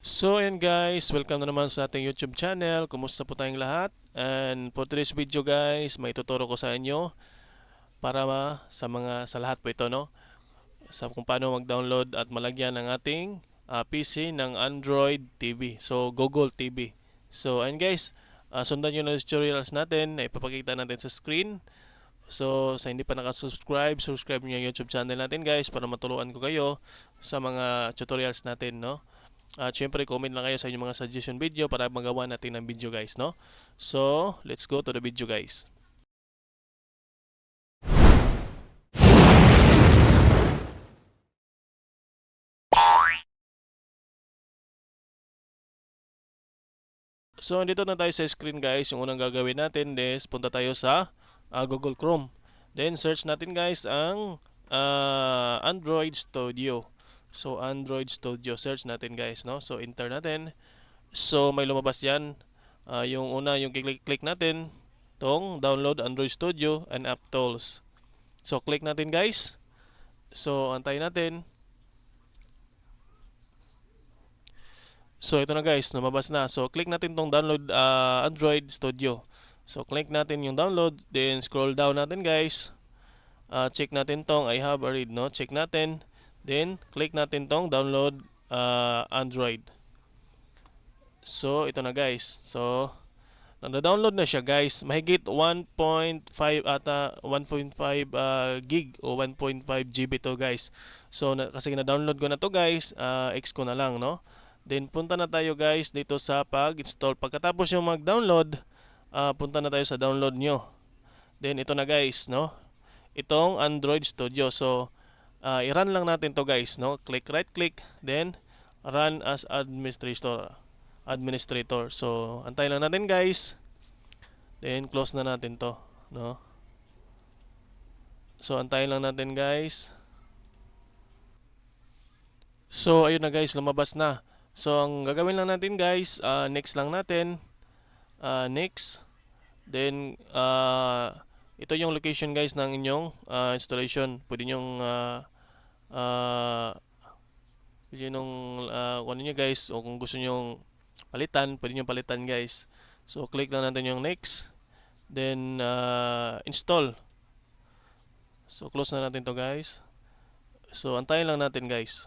So ayan guys, welcome na naman sa ating YouTube channel. Kumusta po tayong lahat? And for today's video guys, may tuturo ko sa inyo para sa lahat po ito, no? Sa kung paano mag-download at malagyan ng ating PC ng Android TV. So Google TV. So ayan guys, sundan nyo na tutorials natin na ipapakita natin sa screen. So sa hindi pa nakasubscribe, subscribe nyo yung YouTube channel natin guys para matulungan ko kayo sa mga tutorials natin, no? At syempre, comment lang kayo sa inyong mga suggestion video para magawa natin ng video guys, no? So, let's go to the video guys. So, andito na tayo sa screen guys. Yung unang gagawin natin is punta tayo sa Google Chrome. Then, search natin guys ang Android Studio. So, Android Studio. Search natin guys, no? So, enter natin. So, may lumabas dyan. Yung una, yung click natin, tong Download Android Studio and App Tools. So, click natin guys. So, antayin natin. So, ito na guys, lumabas na. So, click natin tong download Android Studio. So, click natin yung download. Then, scroll down natin guys. Check natin tong I have a read, no? Check natin. Then, click natin tong download Android. So, ito na guys. So, nanda-download na siya guys. Mahigit 1.5 ata 1.5 gig o 1.5 GB to guys. So kasi na-download ko na to guys, X ko na lang, no. Then punta na tayo guys dito sa pag-install. Pagkatapos yung mag-download, punta na tayo sa download nyo. Then ito na guys, no. Itong Android Studio. So i-run lang natin to guys, no. Click right click, then run as administrator. So, antayin lang natin guys. Then, close na natin to, no? So, antayin lang natin guys. So, ayun na guys, lumabas na. So, ang gagawin lang natin guys, next lang natin. Next. Then, ito yung location guys ng inyong installation. Pwede nyong ano nyo guys, o kung gusto nyong palitan, pwede nyo palitan guys. So, click lang natin yung next. Then, install. So, close na natin to guys. So, antayin lang natin guys.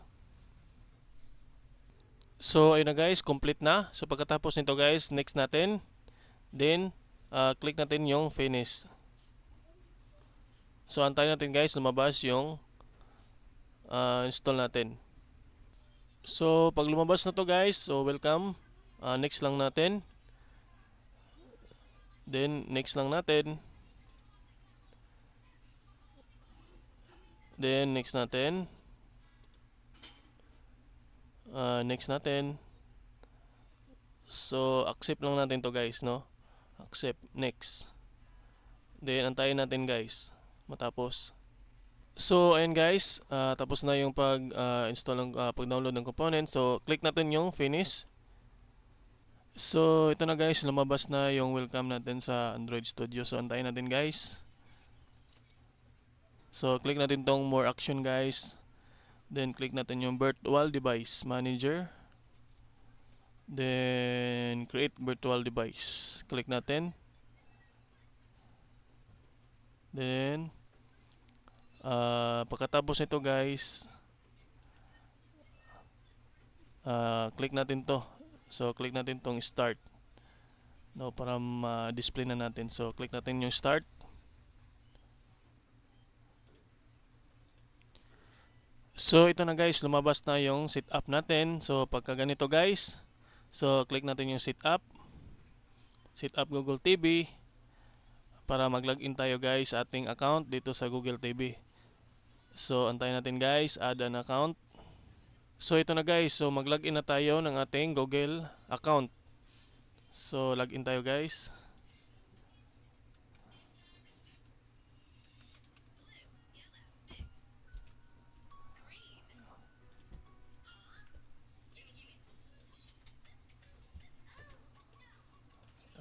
So, ayun na guys, complete na. So, pagkatapos nito guys, next natin. Then, click natin yung finish. So, antayin natin guys, lumabas yung install natin. So, pag lumabas na to guys, so welcome. Next lang natin. Then, next lang natin. Then, next natin. Next natin. So, accept lang natin to guys, no? Accept. Next. Then, antayin natin guys. Matapos. So, ayun guys. Tapos na yung pag-install pag-download ng component. So, click natin yung finish. So, ito na guys. Lumabas na yung welcome natin sa Android Studio. So, antayin natin guys. So, click natin tong more action guys. Then, click natin yung virtual device manager. Then, create virtual device. Click natin. Then, pagkatapos nito guys, click natin to. So, click natin tong start. No, para ma-display na natin. So, click natin yung start. So, ito na guys, lumabas na yung setup natin. So, pagka ganito guys, so, click natin yung setup. Setup Google TV. Para mag-login tayo guys sa ating account dito sa Google TV. So, antayin natin guys, add an account. So, ito na guys, so mag-login na tayo ng ating Google account. So, login tayo guys.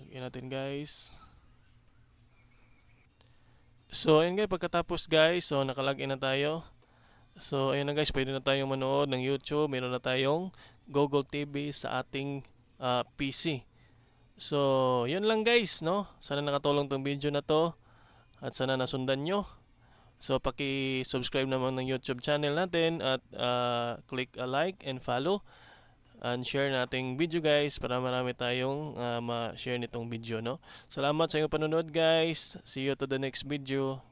Login natin guys. So, ayun guys, pagkatapos guys, so nakalagin na tayo. So ayun na guys, pwede na tayong manood ng YouTube, meron na tayong Google TV sa ating PC. So yun lang guys, no? Sana nakatulong tong video na to at sana nasundan nyo. So paki-subscribe naman ng YouTube channel natin at click a like and follow and share nating video guys para marami tayong ma-share nitong video, no? Salamat sa inyong panonood guys. See you to the next video.